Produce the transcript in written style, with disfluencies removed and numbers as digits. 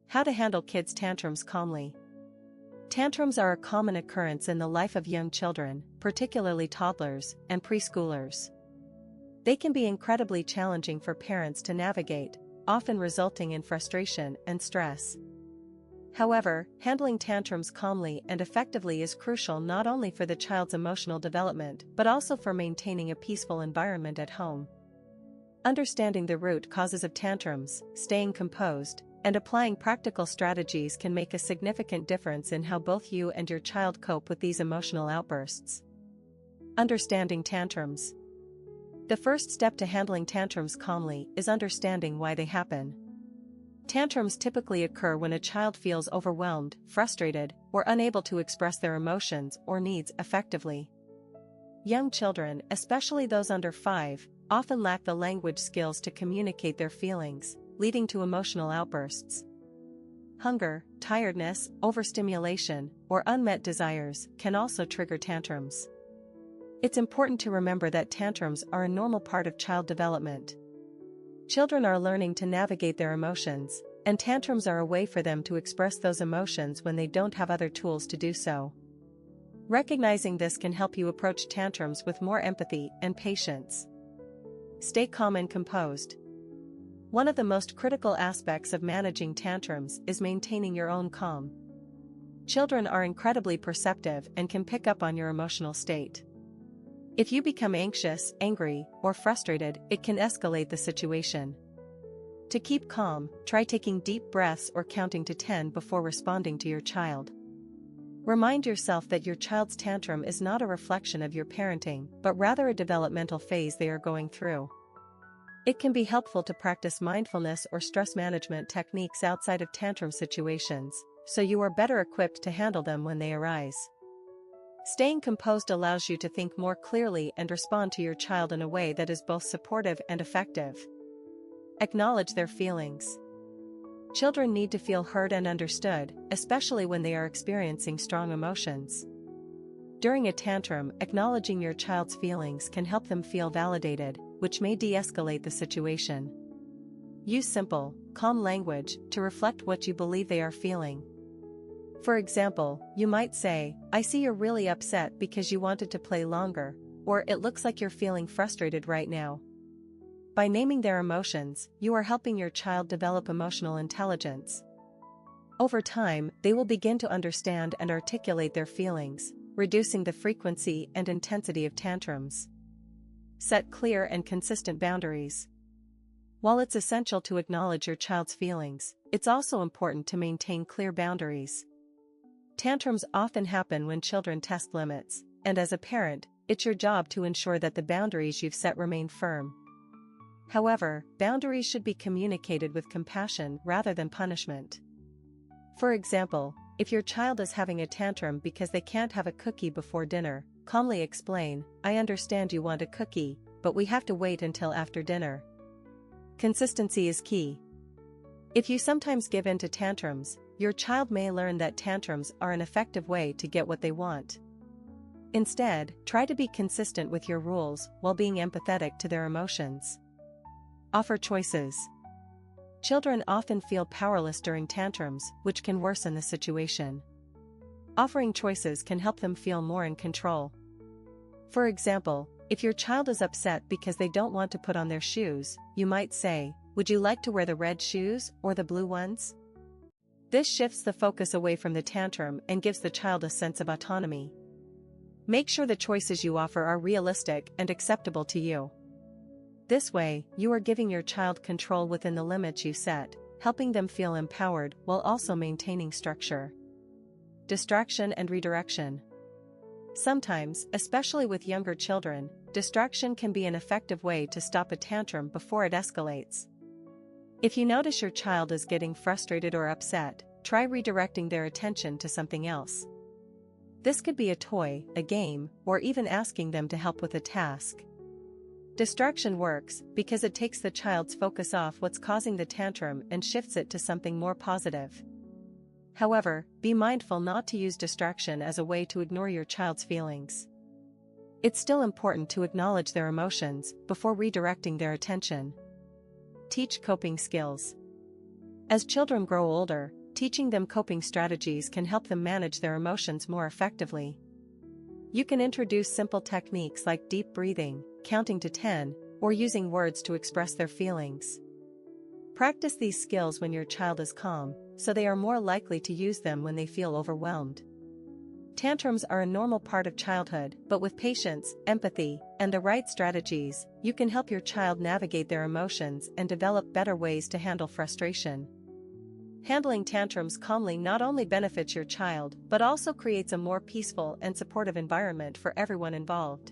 How to handle kids' tantrums calmly. Tantrums are a common occurrence in the life of young children, particularly toddlers and preschoolers. They can be incredibly challenging for parents to navigate, often resulting in frustration and stress. However, handling tantrums calmly and effectively is crucial not only for the child's emotional development but also for maintaining a peaceful environment at home. Understanding the root causes of tantrums, staying composed, and applying practical strategies can make a significant difference in how both you and your child cope with these emotional outbursts. Understanding tantrums. The first step to handling tantrums calmly is understanding why they happen. Tantrums typically occur when a child feels overwhelmed, frustrated, or unable to express their emotions or needs effectively. Young children, especially those under 5, often lack the language skills to communicate their feelings, leading to emotional outbursts. Hunger, tiredness, overstimulation, or unmet desires can also trigger tantrums. It's important to remember that tantrums are a normal part of child development. Children are learning to navigate their emotions, and tantrums are a way for them to express those emotions when they don't have other tools to do so. Recognizing this can help you approach tantrums with more empathy and patience. Stay calm and composed. One of the most critical aspects of managing tantrums is maintaining your own calm. Children are incredibly perceptive and can pick up on your emotional state. If you become anxious, angry, or frustrated, it can escalate the situation. To keep calm, try taking deep breaths or counting to 10 before responding to your child. Remind yourself that your child's tantrum is not a reflection of your parenting, but rather a developmental phase they are going through. It can be helpful to practice mindfulness or stress management techniques outside of tantrum situations, so you are better equipped to handle them when they arise. Staying composed allows you to think more clearly and respond to your child in a way that is both supportive and effective. Acknowledge their feelings. Children need to feel heard and understood, especially when they are experiencing strong emotions. During a tantrum, acknowledging your child's feelings can help them feel validated, which may de-escalate the situation. Use simple, calm language to reflect what you believe they are feeling. For example, you might say, "I see you're really upset because you wanted to play longer," or "It looks like you're feeling frustrated right now." By naming their emotions, you are helping your child develop emotional intelligence. Over time, they will begin to understand and articulate their feelings, reducing the frequency and intensity of tantrums. Set clear and consistent boundaries. While it's essential to acknowledge your child's feelings, it's also important to maintain clear boundaries. Tantrums often happen when children test limits, and as a parent, it's your job to ensure that the boundaries you've set remain firm. However, boundaries should be communicated with compassion rather than punishment. For example, if your child is having a tantrum because they can't have a cookie before dinner, calmly explain, "I understand you want a cookie, but we have to wait until after dinner." Consistency is key. If you sometimes give in to tantrums, your child may learn that tantrums are an effective way to get what they want. Instead, try to be consistent with your rules while being empathetic to their emotions. Offer choices. Children often feel powerless during tantrums, which can worsen the situation. Offering choices can help them feel more in control. For example, if your child is upset because they don't want to put on their shoes, you might say, "Would you like to wear the red shoes or the blue ones?" This shifts the focus away from the tantrum and gives the child a sense of autonomy. Make sure the choices you offer are realistic and acceptable to you. This way, you are giving your child control within the limits you set, helping them feel empowered while also maintaining structure. Distraction and redirection. Sometimes, especially with younger children, distraction can be an effective way to stop a tantrum before it escalates. If you notice your child is getting frustrated or upset, try redirecting their attention to something else. This could be a toy, a game, or even asking them to help with a task. Distraction works because it takes the child's focus off what's causing the tantrum and shifts it to something more positive. However, be mindful not to use distraction as a way to ignore your child's feelings. It's still important to acknowledge their emotions before redirecting their attention. Teach coping skills. As children grow older, teaching them coping strategies can help them manage their emotions more effectively. You can introduce simple techniques like deep breathing, counting to 10, or using words to express their feelings. Practice these skills when your child is calm, so they are more likely to use them when they feel overwhelmed. Tantrums are a normal part of childhood, but with patience, empathy, and the right strategies, you can help your child navigate their emotions and develop better ways to handle frustration. Handling tantrums calmly not only benefits your child but also creates a more peaceful and supportive environment for everyone involved.